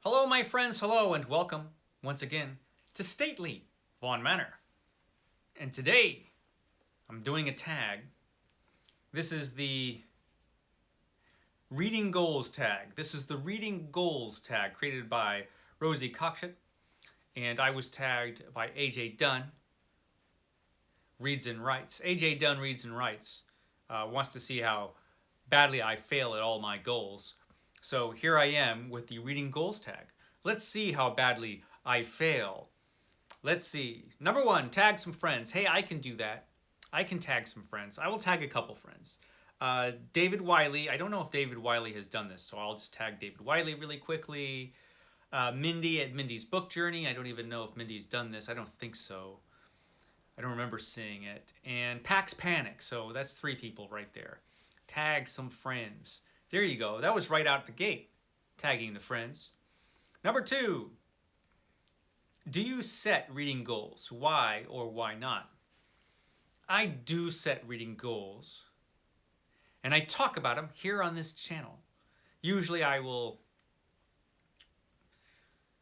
Hello, my friends, hello, and welcome once again to Stately Vaughan Manor. And today, I'm doing a tag. This is the Reading Goals tag. This is the Reading Goals tag created by Rosie, Cockshutt, and I was tagged by AJ Dunn, reads and writes. AJ Dunn reads and writes, wants to see how badly I fail at all my goals. So here I am with the Reading Goals tag. Let's see how badly I fail. Let's see. Number 1, tag some friends. Hey, I can do that. I can tag some friends. I will tag a couple friends. David Wiley. I don't know if David Wiley has done this, so I'll just tag David Wiley really quickly. Mindy at Mindy's Book Journey. I don't even know if Mindy's done this. I don't think so. I don't remember seeing it. And Pax Panic. So that's 3 people right there. Tag some friends. There you go. That was right out the gate. Tagging the friends. Number 2. Do you set reading goals? Why or why not? I do set reading goals. And I talk about them here on this channel. Usually I will...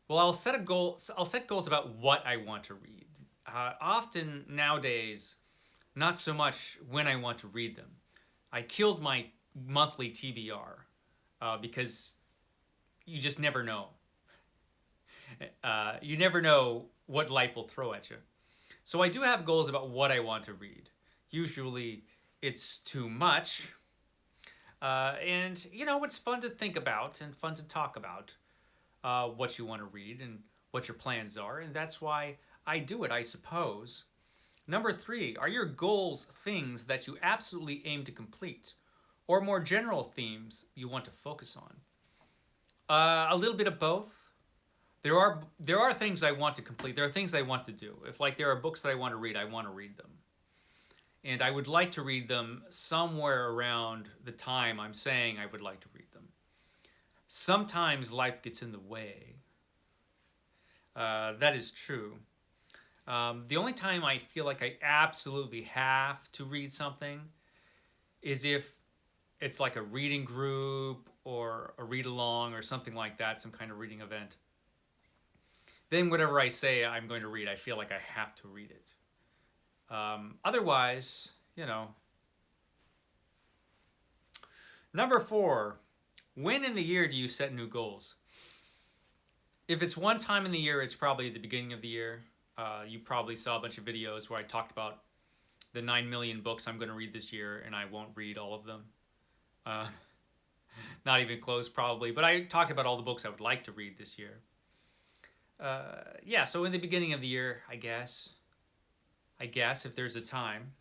Well, I'll set goals about what I want to read. Often nowadays, not so much when I want to read them. I killed my monthly TBR because you just never know. You never know what life will throw at you. So I do have goals about what I want to read. Usually it's too much. And, you know, it's fun to think about and fun to talk about what you want to read and what your plans are. And that's why I do it, I suppose. Number 3, are your goals things that you absolutely aim to complete? Or more general themes you want to focus on? A little bit of both. There are things I want to complete. There are things I want to do. If there are books that I want to read them. And I would like to read them somewhere around the time I'm saying I would like to read them. Sometimes life gets in the way. That is true. The only time I feel like I absolutely have to read something is if it's like a reading group or a read-along or something like that, some kind of reading event. Then whatever I say I'm going to read, I feel like I have to read it. Otherwise, you know. Number 4, when in the year do you set new goals? If it's one time in the year, it's probably the beginning of the year. You probably saw a bunch of videos where I talked about the 9 million books I'm going to read this year, and I won't read all of them. Not even close, probably. But I talked about all the books I would like to read this year. Yeah, so in the beginning of the year, I guess, if there's a time.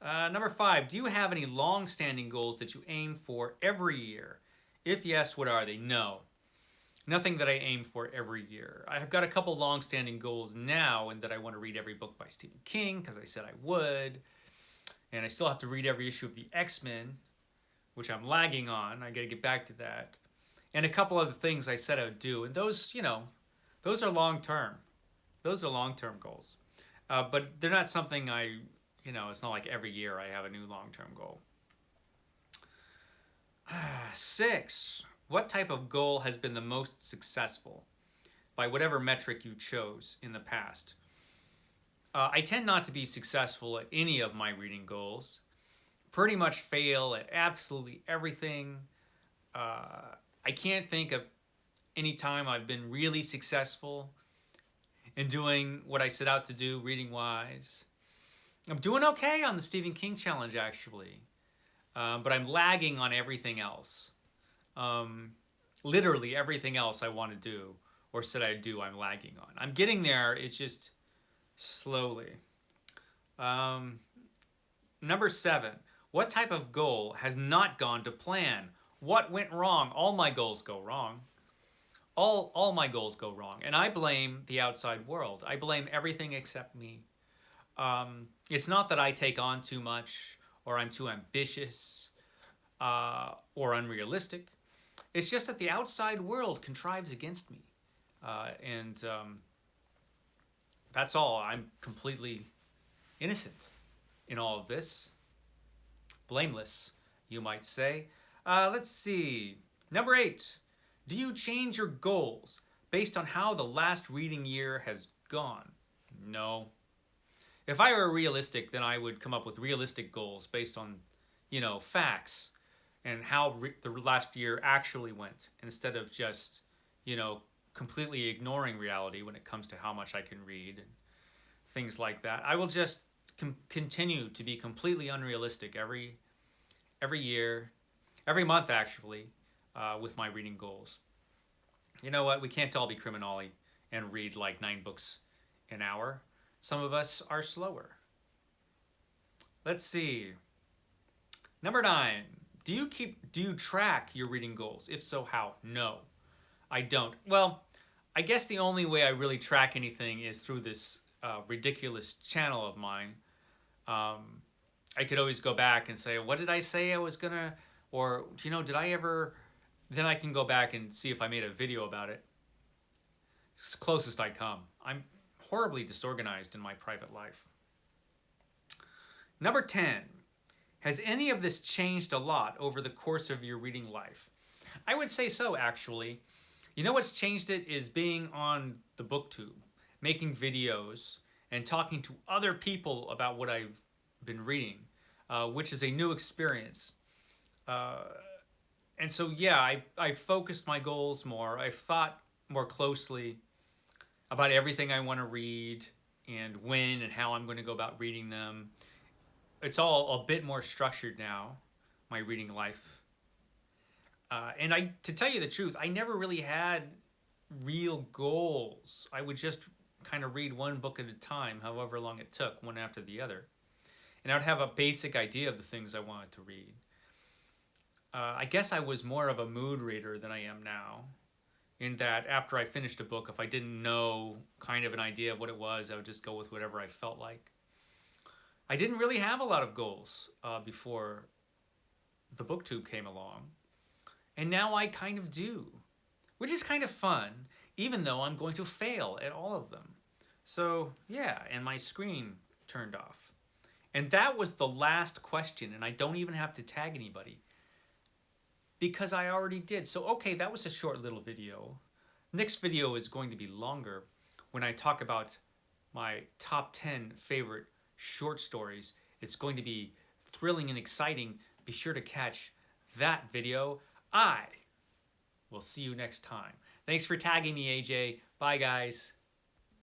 Number 5, do you have any long-standing goals that you aim for every year? If yes, what are they? No. Nothing that I aim for every year. I have got a couple long-standing goals now, and that I want to read every book by Stephen King, because I said I would. And I still have to read every issue of the X-Men, which I'm lagging on. I got to get back to that. And a couple other things I said I would do. And those, you know, those are long-term. Those are long-term goals. But they're not something it's not like every year I have a new long-term goal. 6, what type of goal has been the most successful by whatever metric you chose in the past? I tend not to be successful at any of my reading goals. Pretty much fail at absolutely everything. I can't think of any time I've been really successful in doing what I set out to do reading-wise. I'm doing okay on the Stephen King challenge, actually. But I'm lagging on everything else. Literally everything else I want to do or said I'd do, I'm lagging on. I'm getting there, it's just slowly. Number 7, what type of goal has not gone to plan? What went wrong? All my goals go wrong. All my goals go wrong. And I blame the outside world. I blame everything except me. It's not that I take on too much or I'm too ambitious or unrealistic. It's just that the outside world contrives against me. And that's all. I'm completely innocent in all of this. Blameless, you might say. Let's see. Number 8. Do you change your goals based on how the last reading year has gone? No. If I were realistic, then I would come up with realistic goals based on, facts and how the last year actually went instead of just, completely ignoring reality when it comes to how much I can read and things like that. I will just continue to be completely unrealistic every year, every month actually, with my reading goals. You know what? We can't all be criminali and read like 9 books an hour. Some of us are slower. Let's see. Number 9. Do you track your reading goals? If so, how? No, I don't. Well, I guess the only way I really track anything is through this ridiculous channel of mine. I could always go back and say, what did I say I was gonna, or did I ever? Then I can go back and see if I made a video about it. It's the closest I come. I'm horribly disorganized in my private life. Number 10. Has any of this changed a lot over the course of your reading life? I would say so, actually. You know what's changed it is being on the BookTube, making videos, and talking to other people about what I've been reading, which is a new experience. And so, yeah, I focused my goals more. I thought more closely about everything I want to read and when and how I'm going to go about reading them. It's all a bit more structured now, my reading life. And to tell you the truth, I never really had real goals. I would just kind of read one book at a time, however long it took, one after the other. And I would have a basic idea of the things I wanted to read. I guess I was more of a mood reader than I am now, in that after I finished a book, if I didn't know kind of an idea of what it was, I would just go with whatever I felt like. I didn't really have a lot of goals before the BookTube came along. And now I kind of do, which is kind of fun, even though I'm going to fail at all of them. So, yeah, and my screen turned off. And that was the last question, and I don't even have to tag anybody because I already did. So, okay, that was a short little video. Next video is going to be longer when I talk about my top 10 favorite short stories. It's going to be thrilling and exciting. Be sure to catch that video. I will see you next time. Thanks for tagging me, AJ. Bye, guys.